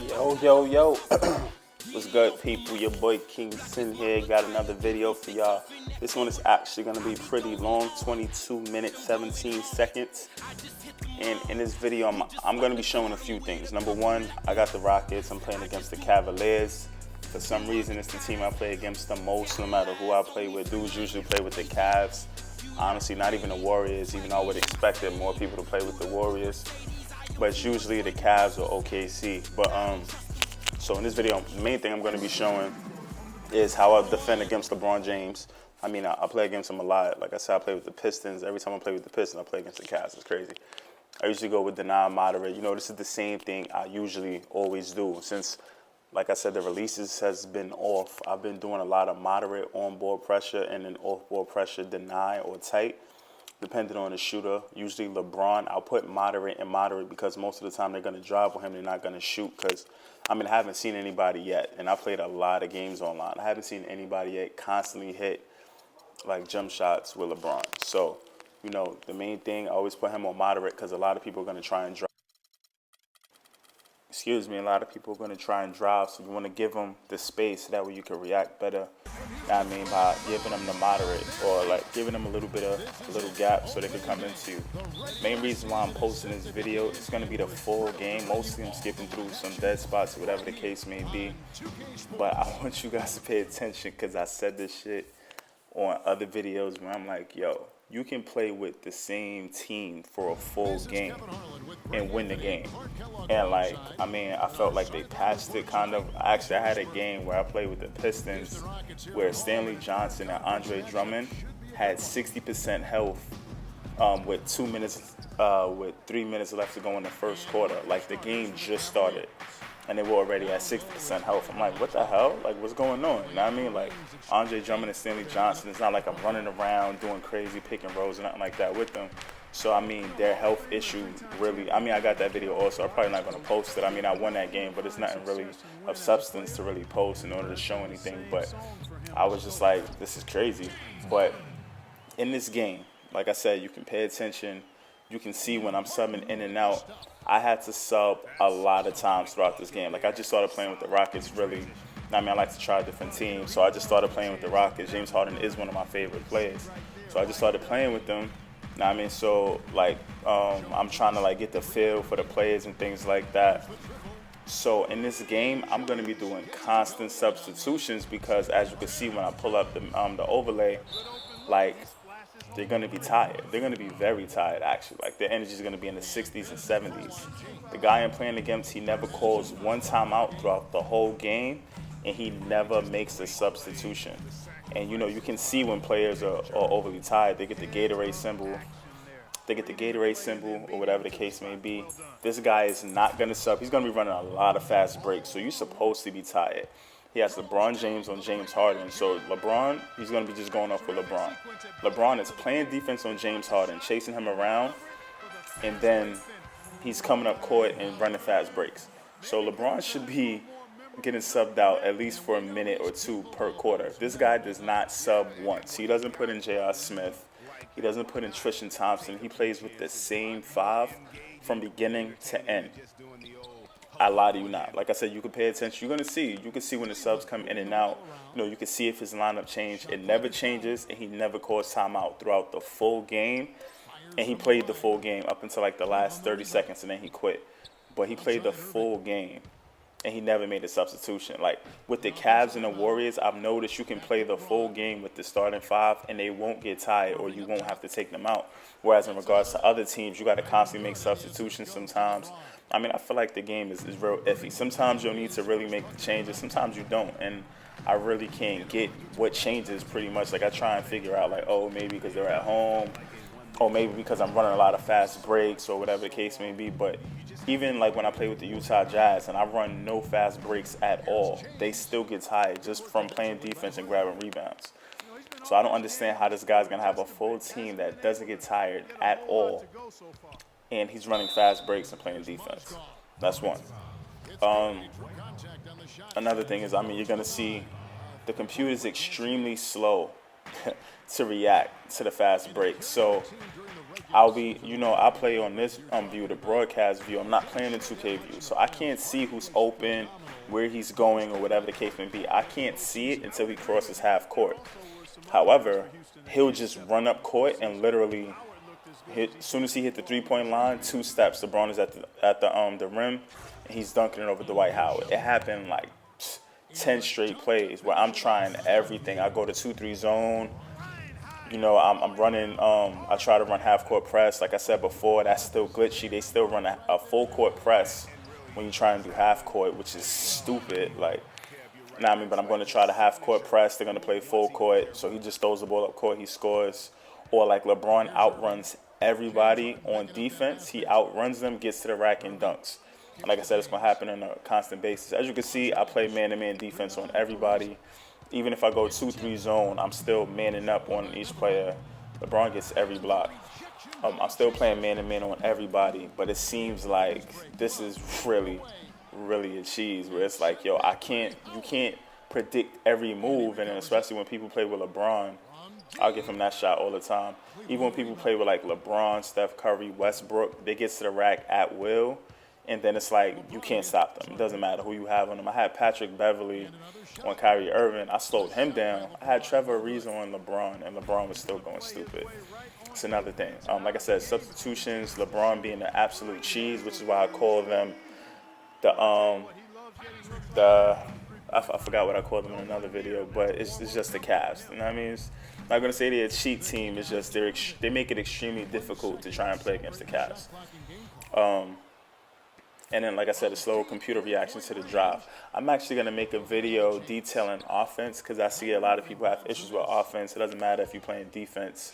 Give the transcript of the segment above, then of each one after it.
Yo, yo, yo. What's good, people? Your boy King Sin here. Got another video for y'all. This one is actually going to be pretty long, 22 minutes, 17 seconds. And in this video, I'm going to be showing a few things. Number one, I got the Rockets. I'm playing against the Cavaliers. For some reason, it's the team I play against the most, no matter who I play with. Dudes usually play with the Cavs. Honestly, not even the Warriors, even though I would expect more people to play with the Warriors. But it's usually the Cavs or OKC. But so in this video, the main thing I'm going to be showing is how I defend against LeBron James. I mean, I play against him a lot. Like I said, I play with the Pistons. Every time I play with the Pistons, I play against the Cavs. It's crazy. I usually go with deny moderate. You know, this is the same thing I usually always do. Since, like I said, the releases has been off, I've been doing a lot of moderate on-ball pressure and then off-ball pressure deny or tight, depending on the shooter. Usually LeBron, I'll put moderate and moderate because most of the time they're going to drive with him. They're not going to shoot because, I haven't seen anybody yet. And I played a lot of games online. I haven't seen anybody yet constantly hit, like, jump shots with LeBron. So, you know, the main thing, I always put him on moderate because a lot of people are going to try and drive. A lot of people are going to try and drive, so you want to give them the space, that way you can react better. By giving them the moderate or like giving them a little gap so they can come into you. Main reason why I'm posting this video is going to be the full game. Mostly I'm skipping through some dead spots, whatever the case may be. But I want you guys to pay attention because I said this shit on other videos where I'm like, yo, you can play with the same team for a full game and win the game. And like, I felt like they passed it kind of. Actually, I had a game where I played with the Pistons where Stanley Johnson and Andre Drummond had 60% health with 3 minutes left to go in the first quarter. Like, the game just started and they were already at 60% health. I'm like, what the hell? Like, what's going on? You know what I mean? Like, Andre Drummond and Stanley Johnson, it's not like I'm running around doing crazy pick and rolls or nothing like that with them. So, their health issue really, I got that video also. I'm probably not going to post it. I won that game, but it's nothing really of substance to really post in order to show anything. But I was just like, this is crazy. But in this game, like I said, you can pay attention. You can see when I'm subbing in and out. I had to sub a lot of times throughout this game. Like, I just started playing with the Rockets, really. I like to try different teams, so I just started playing with the Rockets. James Harden is one of my favorite players. So I just started playing with them. So, like, I'm trying to, like, get the feel for the players and things like that. So in this game, I'm going to be doing constant substitutions because, as you can see when I pull up the overlay, like, they're going to be tired. They're going to be very tired, actually. Like, their energy is going to be in the 60s and 70s. The guy I'm playing against, he never calls one timeout throughout the whole game, and he never makes a substitution. And, you know, you can see when players are overly tired. They get the Gatorade symbol. Or whatever the case may be. This guy is not going to sub. He's going to be running a lot of fast breaks, so you're supposed to be tired. He has LeBron James on James Harden. So LeBron, he's going to be just going off with LeBron. LeBron is playing defense on James Harden, chasing him around, and then he's coming up court and running fast breaks. So LeBron should be getting subbed out at least for a minute or two per quarter. This guy does not sub once. He doesn't put in J.R. Smith. He doesn't put in Tristan Thompson. He plays with the same five from beginning to end. I lie to you not. Like I said, you can pay attention. You're going to see. You can see when the subs come in and out. You know, you can see if his lineup changed. It never changes, and he never calls timeout throughout the full game. And he played the full game up until, like, the last 30 seconds, and then he quit. But he played the full game, and he never made a substitution. Like, with the Cavs and the Warriors, I've noticed you can play the full game with the starting five, and they won't get tired, or you won't have to take them out. Whereas in regards to other teams, you got to constantly make substitutions sometimes. I feel like the game is real iffy. Sometimes you'll need to really make the changes. Sometimes you don't. And I really can't get what changes pretty much. Like, I try and figure out, like, oh, maybe because they're at home, or maybe because I'm running a lot of fast breaks or whatever the case may be. But even, like, when I play with the Utah Jazz and I run no fast breaks at all, they still get tired just from playing defense and grabbing rebounds. So I don't understand how this guy's going to have a full team that doesn't get tired at all, and he's running fast breaks and playing defense. That's one. Another thing is, you're going to see the computer is extremely slow to react to the fast break. So I'll be, I play on this view, the broadcast view. I'm not playing the 2K view, so I can't see who's open, where he's going, or whatever the case may be. I can't see it until he crosses half court. However, he'll just run up court and literally hit. As soon as he hit the 3-point line, 2 steps, LeBron is at the rim, and he's dunking it over Dwight Howard. It happened like 10 straight plays where I'm trying everything. I go to 2-3 zone. I'm running. I try to run half court press. Like I said before, that's still glitchy. They still run a full court press when you try and do half court, which is stupid. But I'm going to try the half court press. They're going to play full court, so he just throws the ball up court, he scores. Or like LeBron outruns everybody on defense. He outruns them, gets to the rack, and dunks. And like I said, it's going to happen on a constant basis. As you can see, I play man-to-man defense on everybody. Even if I go 2-3 zone, I'm still manning up on each player. LeBron gets every block. I'm still playing man-to-man on everybody, but it seems like this is really, really a cheese where it's like, yo, you can't predict every move, and especially when people play with LeBron, I'll give him that shot all the time. Even when people play with like LeBron, Steph Curry, Westbrook, they get to the rack at will, and then it's like you can't stop them. It doesn't matter who you have on them. I had Patrick Beverly on Kyrie Irving. I slowed him down. I had Trevor Ariza on LeBron, and LeBron was still going stupid. It's another thing. Like I said, substitutions, LeBron being an absolute cheese, which is why I call them I forgot what I called them in another video, but it's just the Cavs. You know what I mean? I'm not going to say they're a cheat team. It's just they make it extremely difficult to try and play against the Cavs. And then, like I said, a slow computer reaction to the drop. I'm actually going to make a video detailing offense because I see a lot of people have issues with offense. It doesn't matter if you're playing defense.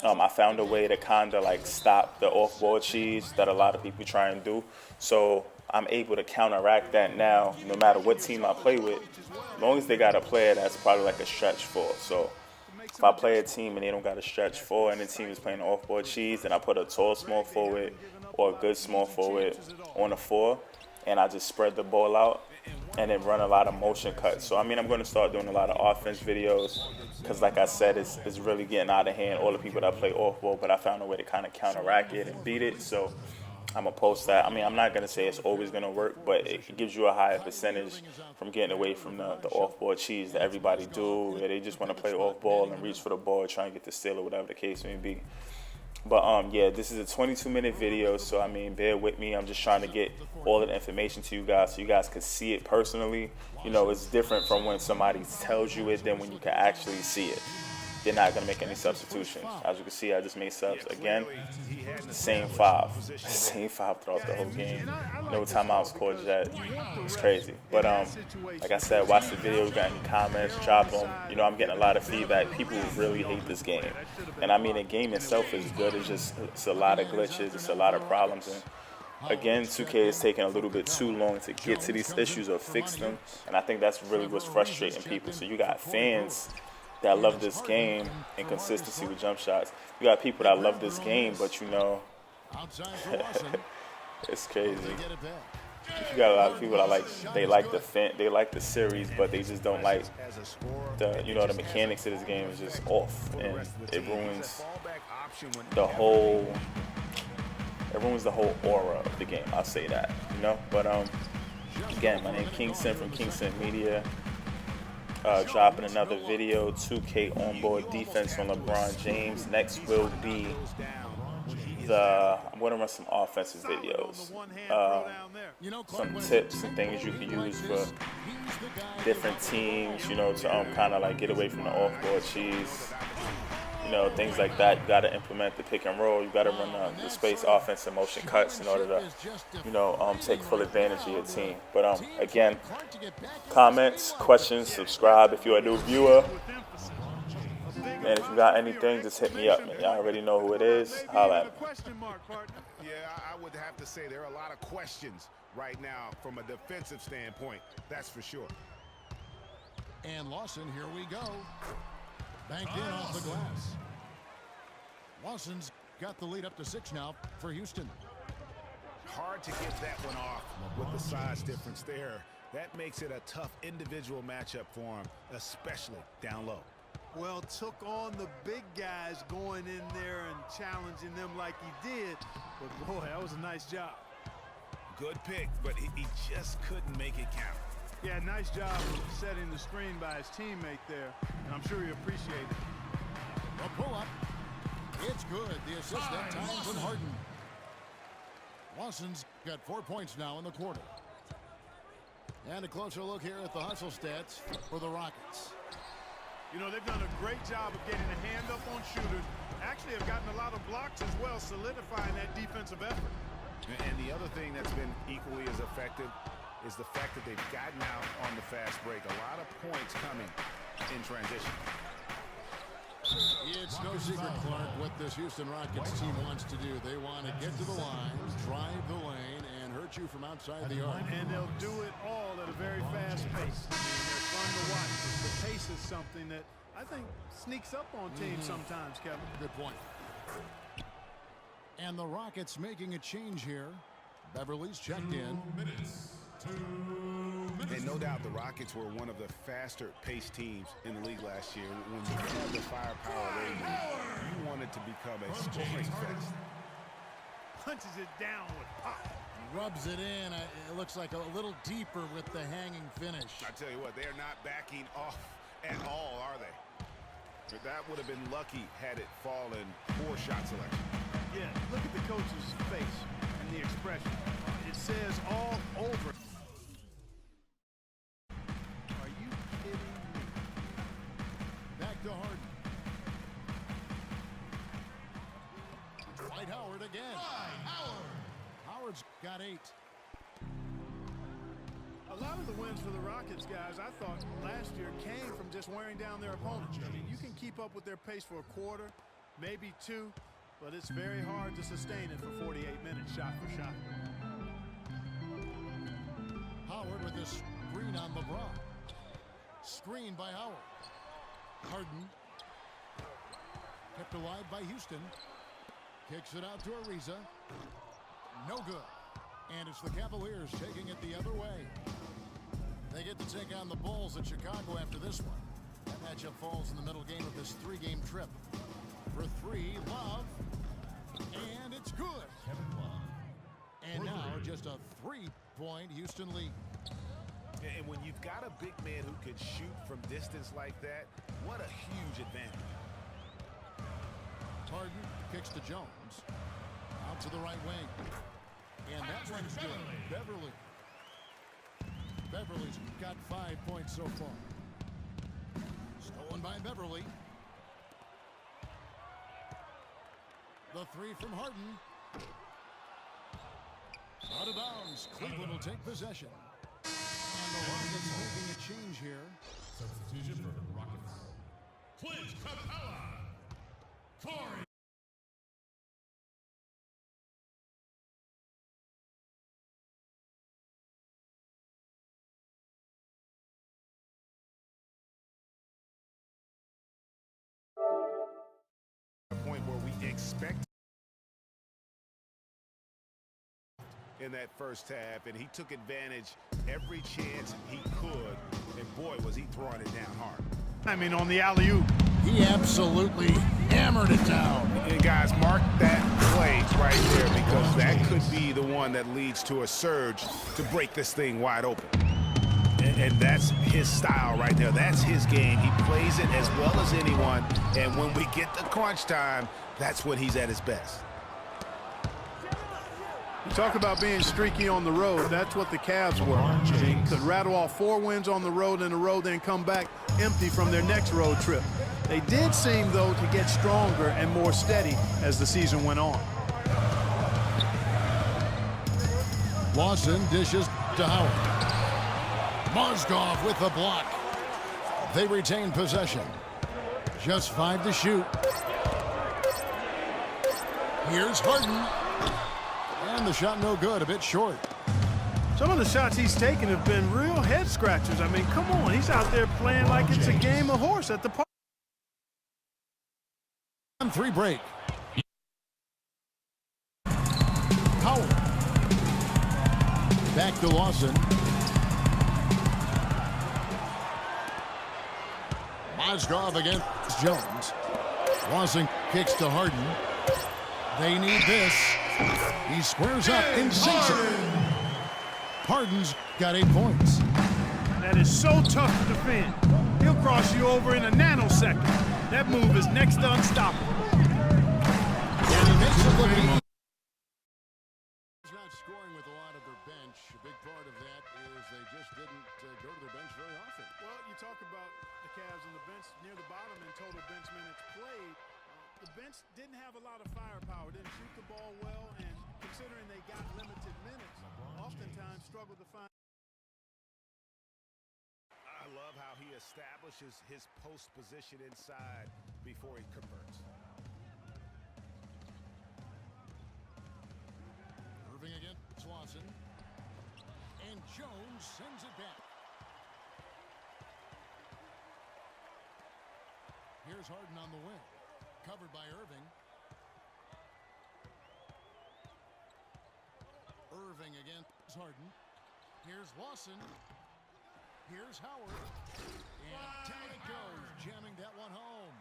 I found a way to kind of like stop the off-ball cheese that a lot of people try and do. So I'm able to counteract that now, no matter what team I play with, as long as they got a player that's probably like a stretch 4. So if I play a team and they don't got a stretch 4 and the team is playing off-ball cheese, then I put a tall small forward or a good small forward on a 4, and I just spread the ball out and then run a lot of motion cuts. So, I'm going to start doing a lot of offense videos because, like I said, it's really getting out of hand, all the people that play off-ball, but I found a way to kind of counteract it and beat it. So I'm going to post that. I'm not going to say it's always going to work, but it gives you a higher percentage from getting away from the off-ball cheese that everybody do. They just want to play off-ball and reach for the ball, try and get the steal or whatever the case may be. But, yeah, this is a 22-minute video, so, bear with me. I'm just trying to get all of the information to you guys so you guys can see it personally. It's different from when somebody tells you it than when you can actually see it. They're not going to make any substitutions. As you can see, I just made subs again. Same 5. Same 5 throughout the whole game. No timeouts called yet. It's crazy. But like I said, watch the video. You got any comments, drop them. I'm getting a lot of feedback. People really hate this game. And the game itself is good. It's a lot of glitches. It's a lot of problems. And again, 2K is taking a little bit too long to get to these issues or fix them. And I think that's really what's frustrating people. So you got fans that love this game and consistency with jump shots. You got people that love this game, but it's crazy. You got a lot of people that they like the series, but they just don't like the mechanics of this game is just off, and it ruins the whole aura of the game. I'll say that, But again, my name is Kingston from Kingston Media. Dropping another video, 2K Onball Defense on LeBron James. Next will be I'm going to run some offensive videos. Some tips and things you can use for different teams, to kind of like get away from the off-ball cheese. Things like that. You got to implement the pick and roll. You got to run the space offense and motion cuts in order to, take full advantage of your team. But again, comments, questions, subscribe if you're a new viewer. And if you got anything, just hit me up, man. Y'all already know who it is. Holla at me. Yeah, I would have to say there are a lot of questions right now from a defensive standpoint. That's for sure. And Lawson, here we go. Banked in off the glass. Lawson's got the lead up to 6 now for Houston. Hard to get that one off with the size difference there. That makes it a tough individual matchup for him, especially down low. Well, took on the big guys going in there and challenging them like he did. But, boy, that was a nice job. Good pick, but he just couldn't make it count. Yeah, nice job of setting the screen by his teammate there, and I'm sure he appreciated it. The pull-up. It's good. The assist that time from Harden. Lawson's got 4 points now in the quarter. And a closer look here at the hustle stats for the Rockets. You know, they've done a great job of getting a hand up on shooters. Actually have gotten a lot of blocks as well, solidifying that defensive effort. And the other thing that's been equally as effective is the fact that they've gotten out on the fast break. A lot of points coming in transition. It's no secret, Clark, what this Houston Rockets team wants to do. They want to get to the line, drive the lane, and hurt you from outside the arc. And they'll do it all at a very fast pace. I mean, they're fun to watch. The pace is something that I think sneaks up on teams sometimes, Kevin. Good point. And the Rockets making a change here. Beverly's checked in. 2 minutes. 2 minutes. And no doubt the Rockets were one of the faster-paced teams in the league last year. When you have the firepower they need, you want it to become a scoring fest. Punches it down with pop. Rubs it in. It looks like a little deeper with the hanging finish. I tell you what, they're not backing off at all, are they? But that would have been lucky had it fallen. Poor shot selection. Yeah, look at the coach's face and the expression. It says all over. Are you kidding me? Back to Harden. Dwight Howard again. Howard's got 8. A lot of the wins for the Rockets, guys, I thought last year came from just wearing down their opponents. I mean, you can keep up with their pace for a quarter, maybe 2, but it's very hard to sustain it for 48 minutes shot for shot. Howard with a screen on LeBron. Screen by Howard. Harden. Kept alive by Houston. Kicks it out to Ariza. No good. And it's the Cavaliers taking it the other way. They get to take on the Bulls at Chicago after this one. That matchup falls in the middle game of this 3-game trip. For 3, Love. And it's good. And now just a 3-point Houston lead. And when you've got a big man who can shoot from distance like that, what a huge advantage. Harden kicks to Jones. Out to the right wing. And that one's good. Beverly. Beverly's got 5 points so far. Stolen by Beverly. The 3 from Harden. Out of bounds. Cleveland will take possession. And the Rockets making a change here. Substitution for the Rockets. Clint Capella. Corey. Point where we expect in that first half, and he took advantage every chance he could, and boy was he throwing it down hard. I mean, on the alley-oop. He absolutely hammered it down. And guys, mark that play right there, because that could be the one that leads to a surge to break this thing wide open. And that's his style right there. That's his game. He plays it as well as anyone. And when we get to crunch time, that's when he's at his best. You talk about being streaky on the road. That's what the Cavs were. They could rattle off 4 wins on the road in a row, then come back empty from their next road trip. They did seem, though, to get stronger and more steady as the season went on. Lawson dishes to Howard. Mozgov with the block. They retain possession. Just 5 to shoot. Here's Harden. And the shot no good, a bit short. Some of the shots he's taken have been real head scratchers. I mean, come on. He's out there playing like it's a game of horse at the park. 3 break. Howard. Back to Lawson. Mozgov against Jones. Lawson kicks to Harden. They need this. He squares up and sinks it. Harden's got 8 points. That is so tough to defend. He'll cross you over in a nanosecond. That move is next to unstoppable. And he makes it look easy. He's not scoring with a lot of their bench. A big part of that is they just didn't go to their bench very often. Well, you talk about the Cavs and the bench near the bottom in total bench minutes played. The bench didn't have a lot of firepower, didn't shoot the ball well, and considering they got limited minutes, oftentimes struggled to find. I love how he establishes his post position inside before he converts. Irving against Lawson. And Jones sends it back. Here's Harden on the wing. Covered by Irving. Irving against Harden. Here's Lawson. Here's Howard. And down it goes, jamming that one home.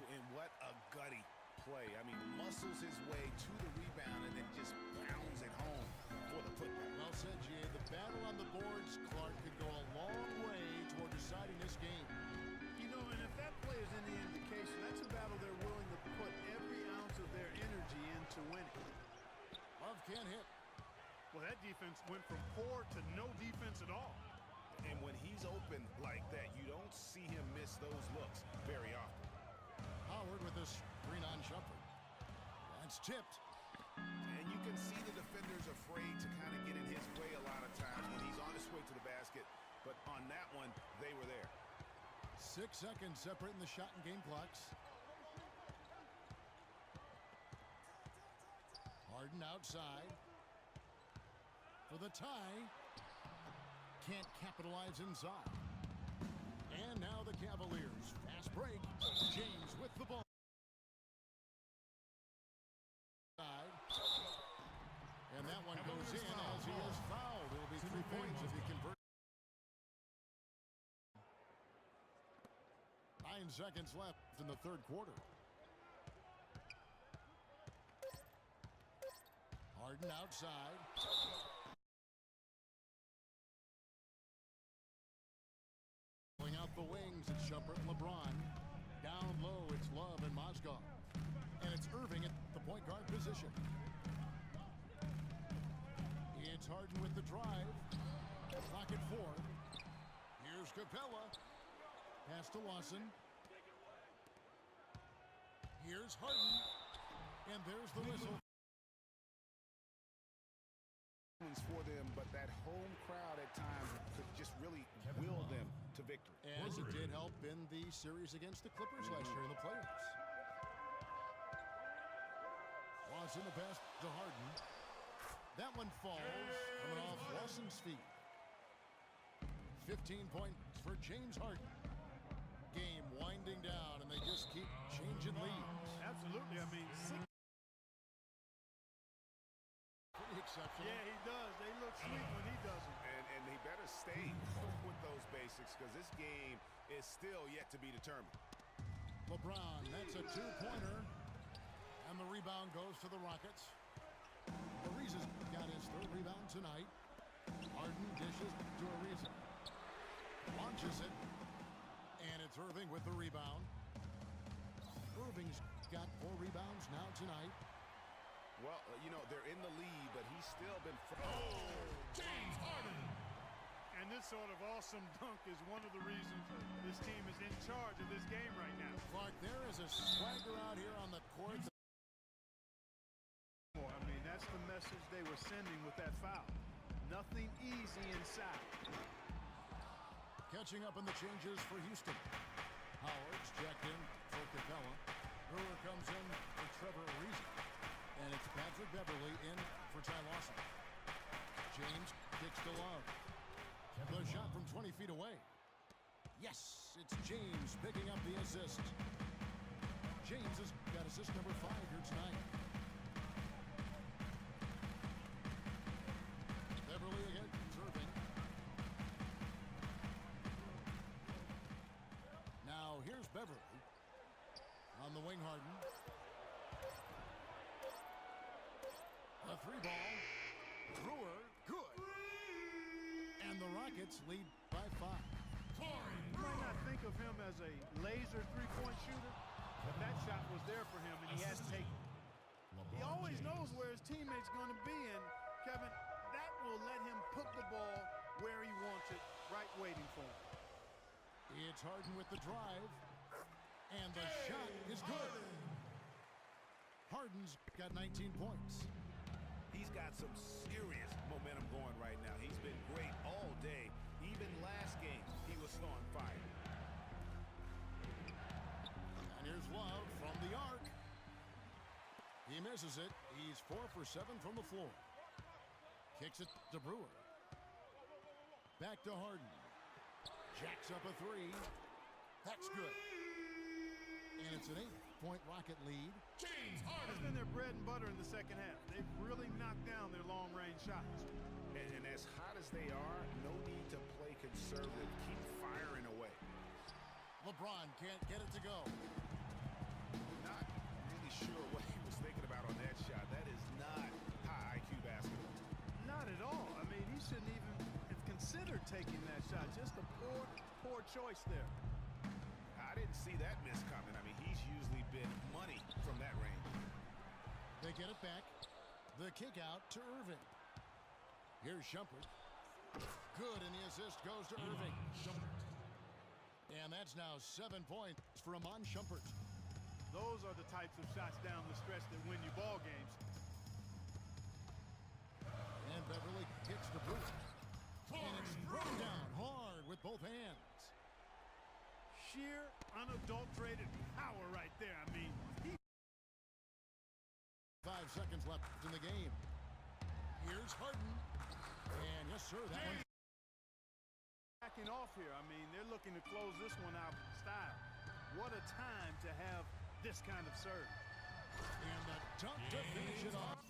And what a gutty play. I mean, muscles his way to the rebound and then just pounds it home for the putback. Well said, G.A. The battle on the boards, Clark, could go a long way toward deciding this game. You know, and if that play is any indication, that's a battle they're willing to put every ounce of their energy into winning. Love can't hit. Well, that defense went from poor to no defense at all. And when he's open like that, you don't see him miss those looks very often. Howard with this screen on Shumpert. That's tipped. And you can see the defender's afraid to kind of get in his way a lot of times when he's on his way to the basket. But on that one, they were there. 6 seconds separating the shot and game clocks. Harden outside. For the tie. Can't capitalize inside. And now the Cavaliers. Fast break. James with the ball. And that one goes in as he is fouled. It'll be 3 points if he converts. 9 seconds left in the third quarter. Harden outside. Pulling out the wings, it's Shumpert and LeBron. Down low, it's Love and Mozgov. And it's Irving at the point guard position. It's Harden with the drive. Clock at 4. Here's Capella. Pass to Lawson. Here's Harden. And there's the whistle. For them, but that home crowd at times could just really will them to victory. As it did help in the series against the Clippers last year in the playoffs. Lawson the pass to Harden. That one falls coming off Lawson's feet. 15 points for James Harden. Game winding down, and they just keep changing leads. Absolutely. I mean, Pretty exceptional. yeah, he does. They look sweet when he does it. And he better stay with those basics because this game is still yet to be determined. LeBron, that's a 2-pointer. And the rebound goes to the Rockets. Ariza's got his 3rd rebound tonight. Harden dishes to Ariza. Launches it. And it's Irving with the rebound. Irving's got 4 rebounds now tonight. Well, you know, they're in the lead, but he's still been... James Harden. And this sort of awesome dunk is one of the reasons this team is in charge of this game right now. Clark, there is a swagger out here on the court. I mean, that's the message they were sending with that foul. Nothing easy inside. Catching up in the changes for Houston. Howard's checked in for Capella. Brewer comes in for Trevor Ariza. And it's Patrick Beverly in for Ty Lawson. James kicks to Love. The shot from 20 feet away. Yes, it's James picking up the assist. James has got assist number 5 here tonight. Beverly against Irving. On the wing, Harden. A three ball. Brewer, good. And the Rockets lead by 5. You might not think of him as a laser three-point shooter, but that shot was there for him, and he had to take it. He always knows where his teammate's going to be, and, Kevin, that will let him put the ball where he wants it, right waiting for him. It's Harden with the drive. And the shot is good. Harden's got 19 points. He's got some serious momentum going right now. He's been great all day. Even last game, he was on fire. And here's Love from the arc. He misses it. He's 4 for 7 from the floor. Kicks it to Brewer. Back to Harden. Jacks up a three. That's good. And it's an 8-point Rocket lead. James That's Harden. been their bread and butter in the second half. They've really knocked down their long-range shots. And as hot as they are, no need to play conservative. Keep firing away. LeBron can't get it to go. Not really sure what he was thinking about on that shot. That is not high IQ basketball. Not at all. I mean, he shouldn't even have considered taking that shot. Just a poor choice there. I didn't see that miss coming. I mean, he's usually been money from that range. They get it back. The kick out to Irving. Here's Shumpert. Good, and the assist goes to Irving. And that's now 7 points for Amon Shumpert. Those are the types of shots down the stretch that win you ball games. And Beverly kicks the boot. And it's thrown down hard with both hands. Sheer, unadulterated power right there. I mean, 5 seconds left in the game. Here's Harden. And yes, sir, that one. backing off here. I mean, they're looking to close this one out in style. What a time to have this kind of serve. And the dunk to finish it off.